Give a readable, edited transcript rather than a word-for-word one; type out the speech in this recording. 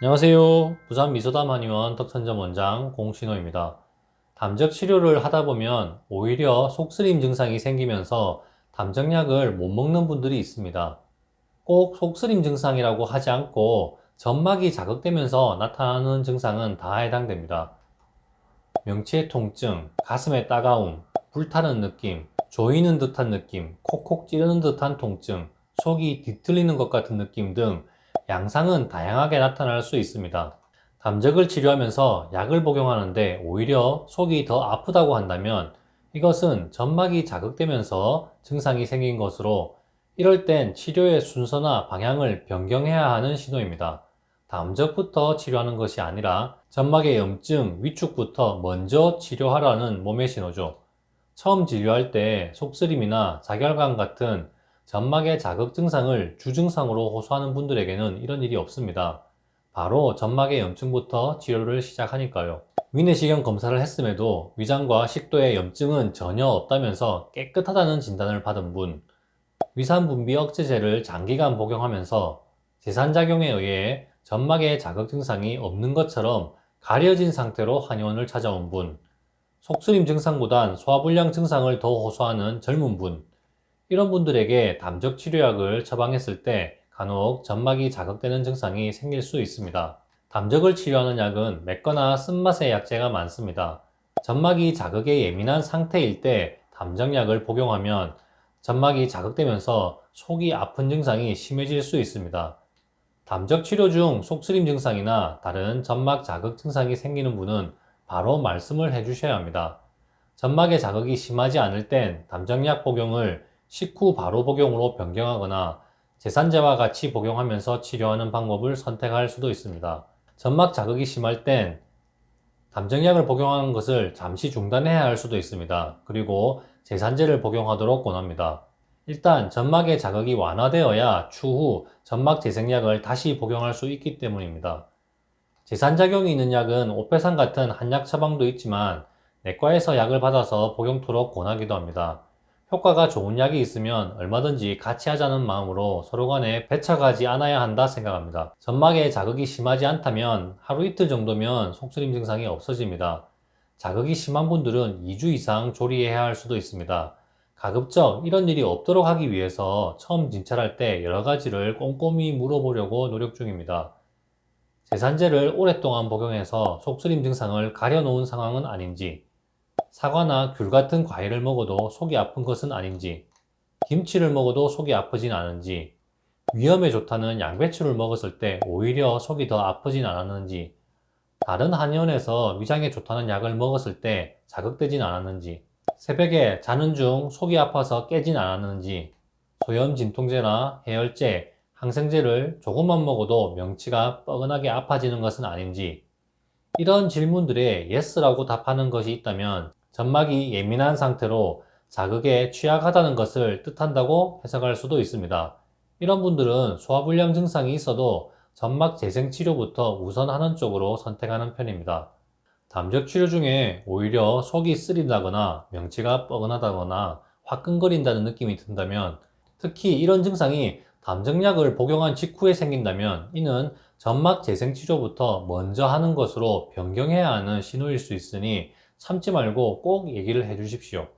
안녕하세요. 부산 미소담 한의원 덕천점 원장 공신호입니다. 담적 치료를 하다 보면 오히려 속쓰림 증상이 생기면서 담적약을 못 먹는 분들이 있습니다. 꼭 속쓰림 증상이라고 하지 않고 점막이 자극되면서 나타나는 증상은 다 해당됩니다. 명치의 통증, 가슴의 따가움, 불타는 느낌, 조이는 듯한 느낌, 콕콕 찌르는 듯한 통증, 속이 뒤틀리는 것 같은 느낌 등 양상은 다양하게 나타날 수 있습니다. 담적을 치료하면서 약을 복용하는데 오히려 속이 더 아프다고 한다면 이것은 점막이 자극되면서 증상이 생긴 것으로 이럴 땐 치료의 순서나 방향을 변경해야 하는 신호입니다. 담적부터 치료하는 것이 아니라 점막의 염증, 위축부터 먼저 치료하라는 몸의 신호죠. 처음 진료할 때 속쓰림이나 자결감 같은 점막의 자극 증상을 주증상으로 호소하는 분들에게는 이런 일이 없습니다. 바로 점막의 염증부터 치료를 시작하니까요. 위내시경 검사를 했음에도 위장과 식도에 염증은 전혀 없다면서 깨끗하다는 진단을 받은 분, 위산분비 억제제를 장기간 복용하면서 제산작용에 의해 점막의 자극 증상이 없는 것처럼 가려진 상태로 한의원을 찾아온 분, 속쓰림 증상보단 소화불량 증상을 더 호소하는 젊은 분, 이런 분들에게 담적 치료약을 처방했을 때 간혹 점막이 자극되는 증상이 생길 수 있습니다. 담적을 치료하는 약은 맵거나 쓴맛의 약재가 많습니다. 점막이 자극에 예민한 상태일 때 담적약을 복용하면 점막이 자극되면서 속이 아픈 증상이 심해질 수 있습니다. 담적 치료 중 속쓰림 증상이나 다른 점막 자극 증상이 생기는 분은 바로 말씀을 해주셔야 합니다. 점막의 자극이 심하지 않을 땐 담적약 복용을 식후 바로 복용으로 변경하거나 제산제와 같이 복용하면서 치료하는 방법을 선택할 수도 있습니다. 점막 자극이 심할 땐 담정약을 복용하는 것을 잠시 중단해야 할 수도 있습니다. 그리고 제산제를 복용하도록 권합니다. 일단 점막의 자극이 완화되어야 추후 점막 재생약을 다시 복용할 수 있기 때문입니다. 제산작용이 있는 약은 오페산 같은 한약 처방도 있지만 내과에서 약을 받아서 복용토록 권하기도 합니다. 효과가 좋은 약이 있으면 얼마든지 같이 하자는 마음으로 서로 간에 배척하지 않아야 한다 생각합니다. 점막에 자극이 심하지 않다면 하루 이틀 정도면 속쓰림 증상이 없어집니다. 자극이 심한 분들은 2주 이상 조리해야 할 수도 있습니다. 가급적 이런 일이 없도록 하기 위해서 처음 진찰할 때 여러 가지를 꼼꼼히 물어보려고 노력 중입니다. 제산제를 오랫동안 복용해서 속쓰림 증상을 가려놓은 상황은 아닌지, 사과나 귤 같은 과일을 먹어도 속이 아픈 것은 아닌지, 김치를 먹어도 속이 아프진 않은지, 위염에 좋다는 양배추를 먹었을 때 오히려 속이 더 아프진 않았는지, 다른 한의원에서 위장에 좋다는 약을 먹었을 때 자극되진 않았는지, 새벽에 자는 중 속이 아파서 깨진 않았는지, 소염 진통제나 해열제, 항생제를 조금만 먹어도 명치가 뻐근하게 아파지는 것은 아닌지, 이런 질문들에 yes라고 답하는 것이 있다면 점막이 예민한 상태로 자극에 취약하다는 것을 뜻한다고 해석할 수도 있습니다. 이런 분들은 소화불량 증상이 있어도 점막 재생 치료부터 우선하는 쪽으로 선택하는 편입니다. 담적 치료 중에 오히려 속이 쓰린다거나 명치가 뻐근하다거나 화끈거린다는 느낌이 든다면, 특히 이런 증상이 담적약을 복용한 직후에 생긴다면 이는 점막 재생 치료부터 먼저 하는 것으로 변경해야 하는 신호일 수 있으니 참지 말고 꼭 얘기를 해 주십시오.